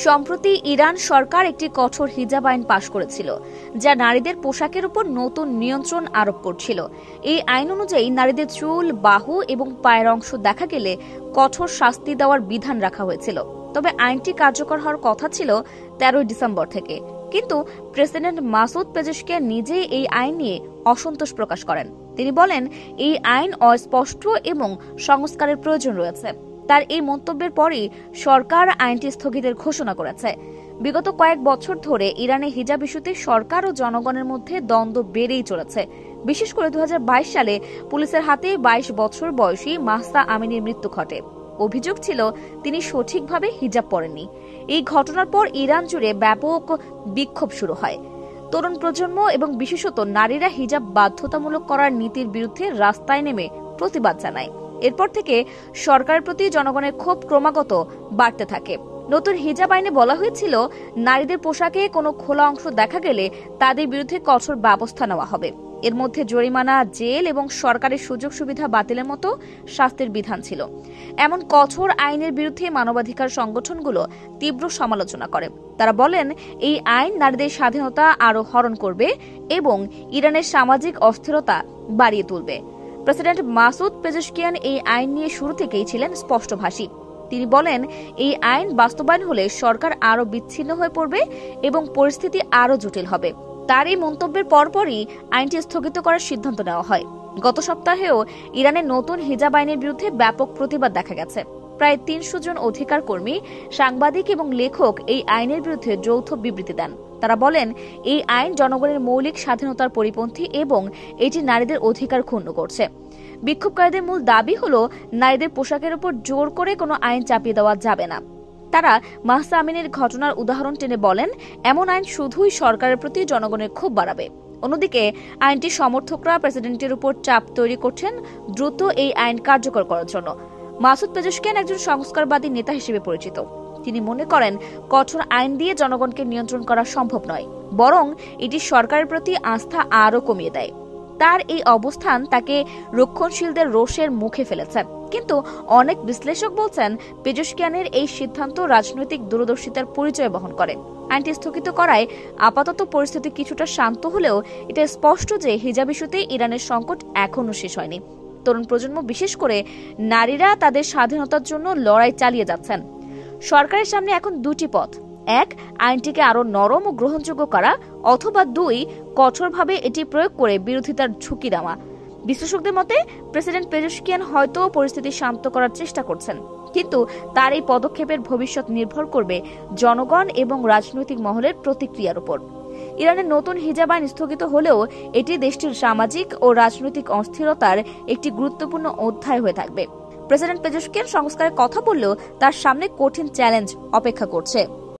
সম্প্রতি ইরান সরকার একটি কঠোর হিজাব আইন পাশ করেছিল, যা নারীদের পোশাকের উপর নতুন নিয়ন্ত্রণ আরোপ করছিল। এই আইন অনুযায়ী নারীদের চুল, বাহু এবং পায়ের অংশ দেখা গেলে কঠোর শাস্তি দেওয়ার বিধান রাখা হয়েছিল। তবে আইনটি কার্যকর হওয়ার কথা ছিল 13 ডিসেম্বর থেকে, কিন্তু প্রেসিডেন্ট মাসুদ পেজেশকিয়ান নিজেই এই আইন নিয়ে অসন্তোষ প্রকাশ করেন। তিনি বলেন, এই আইন অস্পষ্ট এবং সংস্কারের প্রয়োজন রয়েছে। তার এই মন্তব্যের পরই সরকার আইনটি স্থগিতের ঘোষণা করেছে। বিগত কয়েক বছর ধরে ইরানে হিজাব ইস্যুতে সরকার ও জনগণের মধ্যে দ্বন্দ্ব বেড়েই চলেছে। বিশেষ করে 2022 সালে পুলিশের হাতে 22 বছর বয়সী মাহসা আমিনির মৃত্যু ঘটে। অভিযোগ ছিল তিনি সঠিকভাবে হিজাব পরেননি। এই ঘটনার পর ইরান জুড়ে ব্যাপক বিক্ষোভ শুরু হয়। তরুণ প্রজন্ম এবং বিশেষত নারীরা হিজাব বাধ্যতামূলক করার নীতির বিরুদ্ধে রাস্তায় নেমে প্রতিবাদ জানায়। এরপর থেকে সরকারের প্রতি জনগণের ক্ষোভ ক্রমাগত বাড়তে থাকে। নতুন হিজাব আইনে বলা হয়েছিল, নারীদের পোশাকে কোনো খোলা অংশ দেখা গেলে তাদের বিরুদ্ধে কঠোর ব্যবস্থা নেওয়া হবে। এর মধ্যে জরিমানা, জেল এবং সরকারি সুযোগ সুবিধা বাতিলের মতো শাস্তির বিধান ছিল। এমন কঠোর আইনের বিরুদ্ধে মানবাধিকার সংগঠনগুলো তীব্র সমালোচনা করে। তারা বলেন, এই আইন নারীদের স্বাধীনতা আরও হরণ করবে এবং ইরানের সামাজিক অস্থিরতা বাড়িয়ে তুলবে। প্রেসিডেন্ট মাসুদ পেজেশকিয়ান এই আইন নিয়ে শুরু থেকেই ছিলেন স্পষ্টভাষী। তিনি বলেন, এই আইন বাস্তবায়ন হলে সরকার আরও বিচ্ছিন্ন হয়ে পড়বে এবং পরিস্থিতি আরও জটিল হবে। তার এই মন্তব্যের পরপরই আইনটি স্থগিত করার সিদ্ধান্ত নেওয়া হয়। গত সপ্তাহেও ইরানের নতুন হিজাব আইনের বিরুদ্ধে ব্যাপক প্রতিবাদ দেখা গেছে। প্রায় 300 জন অধিকার কর্মী, সাংবাদিক এবং লেখক এই আইনের বিরুদ্ধে যৌথ বিবৃতি দেন। তারা বলেন, এই আইন জনগণের মৌলিক স্বাধীনতার পরিপন্থী এবং এটি নারীদের অধিকার ক্ষুণ্ণ করছে। বিক্ষোভকারীদের মূল দাবি হল, নারীদের পোশাকের উপর জোর করে কোনো আইন চাপিয়ে দেওয়া যাবে না। তারা মাহসা আমিনের ঘটনার উদাহরণ টেনে বলেন, এমন আইন শুধুই সরকারের প্রতি জনগণের ক্ষোভ বাড়াবে। অন্যদিকে আইনটির সমর্থকরা প্রেসিডেন্টের উপর চাপ তৈরি করছেন দ্রুত এই আইন কার্যকর করার জন্য। মাসুদ পেজেশকিয়ান একজন সংস্কারবাদী নেতা হিসেবে পরিচিত। তিনি মনে করেন, কঠোর আইন দিয়ে জনগণকে নিয়ন্ত্রণ করা সম্ভব নয়, বরং এটি সরকারের প্রতি আস্থা আরও কমিয়ে দেয়। তার এই অবস্থান তাকে রক্ষণশীলদের রোষের মুখে ফেলেছে। কিন্তু অনেক বিশ্লেষক বলছেন, পেজেশকিয়ানের এই সিদ্ধান্ত রাজনৈতিক দূরদর্শিতার পরিচয় বহন করে। আইনটি স্থগিত করায় আপাতত পরিস্থিতি কিছুটা শান্ত হলেও এটা স্পষ্ট যে হিজাব ইস্যুতে ইরানের সংকট এখনও শেষ হয়নি। তরুণ প্রজন্ম, বিশেষ করে নারীরা, তাদের স্বাধীনতার জন্য লড়াই চালিয়ে যাচ্ছেন। সরকারের সামনে এখন দুটি পথ: 1, আইনটিকে আরো নরম ও গ্রহণযোগ্য করা, অথবা 2, কঠোরভাবে এটি প্রয়োগ করে বিরোধিতার ঝুঁকি নেওয়া। বিশ্লেষকদের মতে, প্রেসিডেন্ট পেজেশকিয়ান হয়তো পরিস্থিতি শান্ত করার চেষ্টা করছেন, কিন্তু তার এই পদক্ষেপের ভবিষ্যৎ নির্ভর করবে জনগণ এবং রাজনৈতিক মহলের প্রতিক্রিয়ার উপর। ইরানের নতুন হিজাব আইন স্থগিত হলেও এটি দেশটির সামাজিক ও রাজনৈতিক অস্থিরতার একটি গুরুত্বপূর্ণ অধ্যায় হয়ে থাকবে। প্রেসিডেন্ট পেজেশকিয়ান সংস্কারের কথা বললেও তার সামনে কঠিন চ্যালেঞ্জ অপেক্ষা করছে।